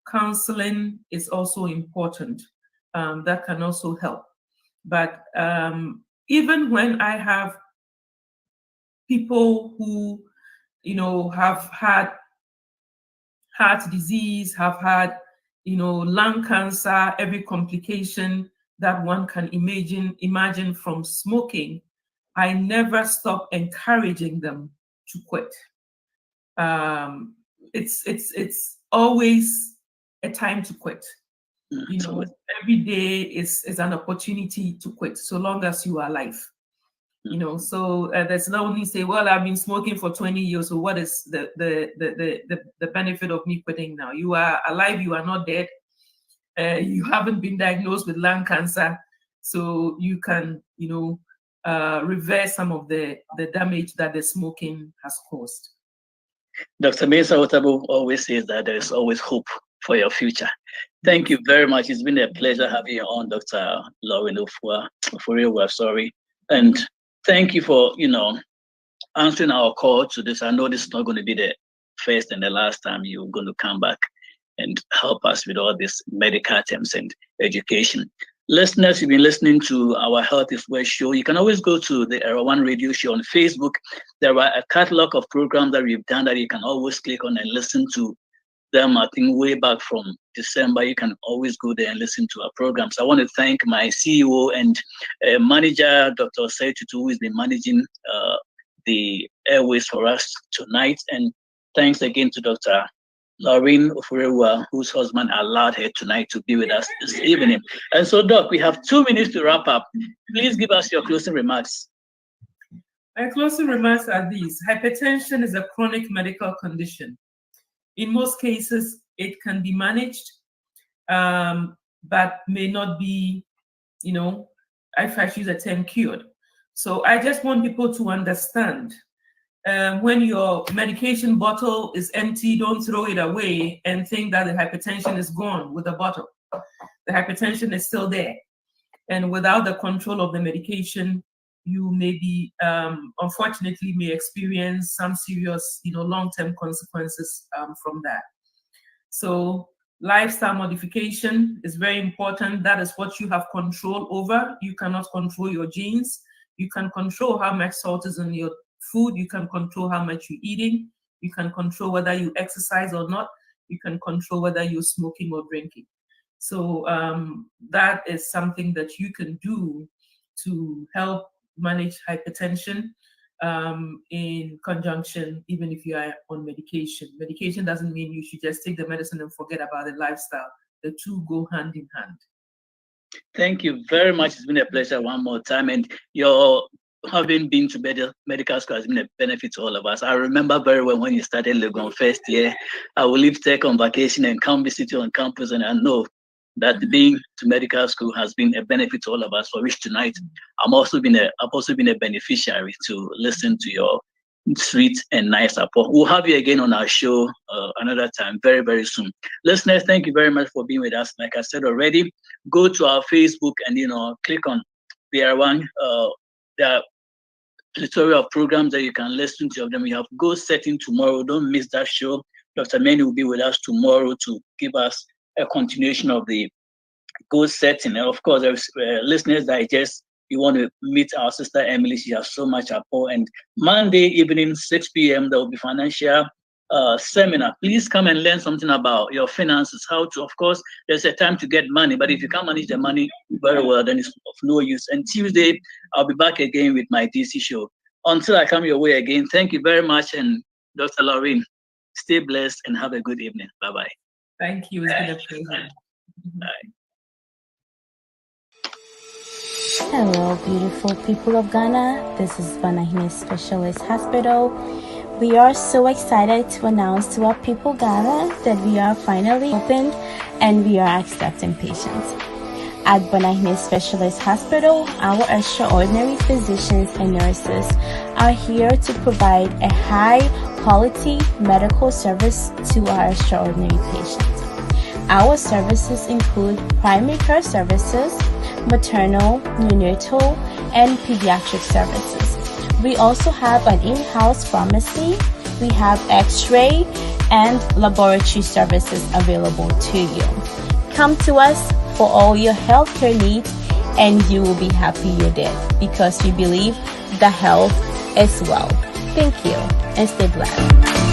Counseling is also important. That can also help. But even when I have people who, have had heart disease, have had, lung cancer, every complication that one can imagine from smoking, I never stop encouraging them to quit. It's always a time to quit. Every day is an opportunity to quit, so long as you are alive. So there's no need to say, well, I've been smoking for 20 years, so what is the benefit of me quitting now? You are alive, you are not dead. You haven't been diagnosed with lung cancer, so you can, reverse some of the damage that the smoking has caused. Dr. Mensah-Otabil always says that there is always hope for your future. Thank you very much. It's been a pleasure having you on, Dr. Lorraine Ofori-Awuah, and thank you for, answering our call to this. I know this is not going to be the first and the last time you're going to come back and help us with all these medical terms and education. Listeners, you've been listening to our Health is Well show. You can always go to the Era One Radio Show on Facebook. There are a catalog of programs that we've done that you can always click on and listen to them. I think way back from December, you can always go there and listen to our programs. I want to thank my CEO and manager, Dr. Saitu, who has been managing the airways for us tonight. And thanks again to Dr. Lorraine Ofori-Awuah, whose husband allowed her tonight to be with us this evening. And so, Doc, we have 2 minutes to wrap up. Please give us your closing remarks. My closing remarks are these. Hypertension is a chronic medical condition. In most cases, it can be managed, but may not be, if I use the term, cured. So I just want people to understand, when your medication bottle is empty, don't throw it away and think that the hypertension is gone with the bottle. The hypertension is still there. And without the control of the medication, you may be, unfortunately, may experience some serious, long-term consequences from that. So lifestyle modification is very important. That is what you have control over. You cannot control your genes. You can control how much salt is in your food. You can control how much you're eating. You can control whether you exercise or not. You can control whether you're smoking or drinking. So that is something that you can do to help manage hypertension in conjunction, even if you are on medication. Medication doesn't mean you should just take the medicine and forget about the lifestyle. The two go hand in hand. Thank you very much. It's been a pleasure one more time. And your having been to medical school has been a benefit to all of us. I remember very well when you started Legon first year. I will leave tech on vacation and come visit you on campus, and I know that being to medical school has been a benefit to all of us, for which tonight I've also been a beneficiary to listen to your sweet and nice support. We'll have you again on our show another time very, very soon. Listeners, thank you very much for being with us. Like I said already, go to our Facebook and click on PR1. There are plethora of programs that you can listen to of them. We have Goal Setting tomorrow. Don't miss that show. Dr. Manny will be with us tomorrow to give us a continuation of the Goal Setting. And of course, there's Listeners Digest. You want to meet our sister Emily. She has so much support. And Monday evening, 6 p.m., there will be financial seminar. Please come and learn something about your finances. How to, of course, there's a time to get money, but if you can't manage the money very well, then it's of no use. And Tuesday, I'll be back again with my DC show. Until I come your way again, thank you very much. And Dr. Lorraine, stay blessed and have a good evening. Bye-bye. Thank you. It's been a pleasure. Bye. Hello, beautiful people of Ghana. This is Banahine Specialist Hospital. We are so excited to announce to our people Ghana that we are finally opened and we are accepting patients. At Banahine Specialist Hospital, our extraordinary physicians and nurses are here to provide a high-quality medical service to our extraordinary patients. Our services include primary care services, maternal, neonatal, and pediatric services. We also have an in-house pharmacy. We have x-ray and laboratory services available to you. Come to us for all your healthcare needs and you will be happy you did, because we believe the health is wealth. Thank you and stay blessed.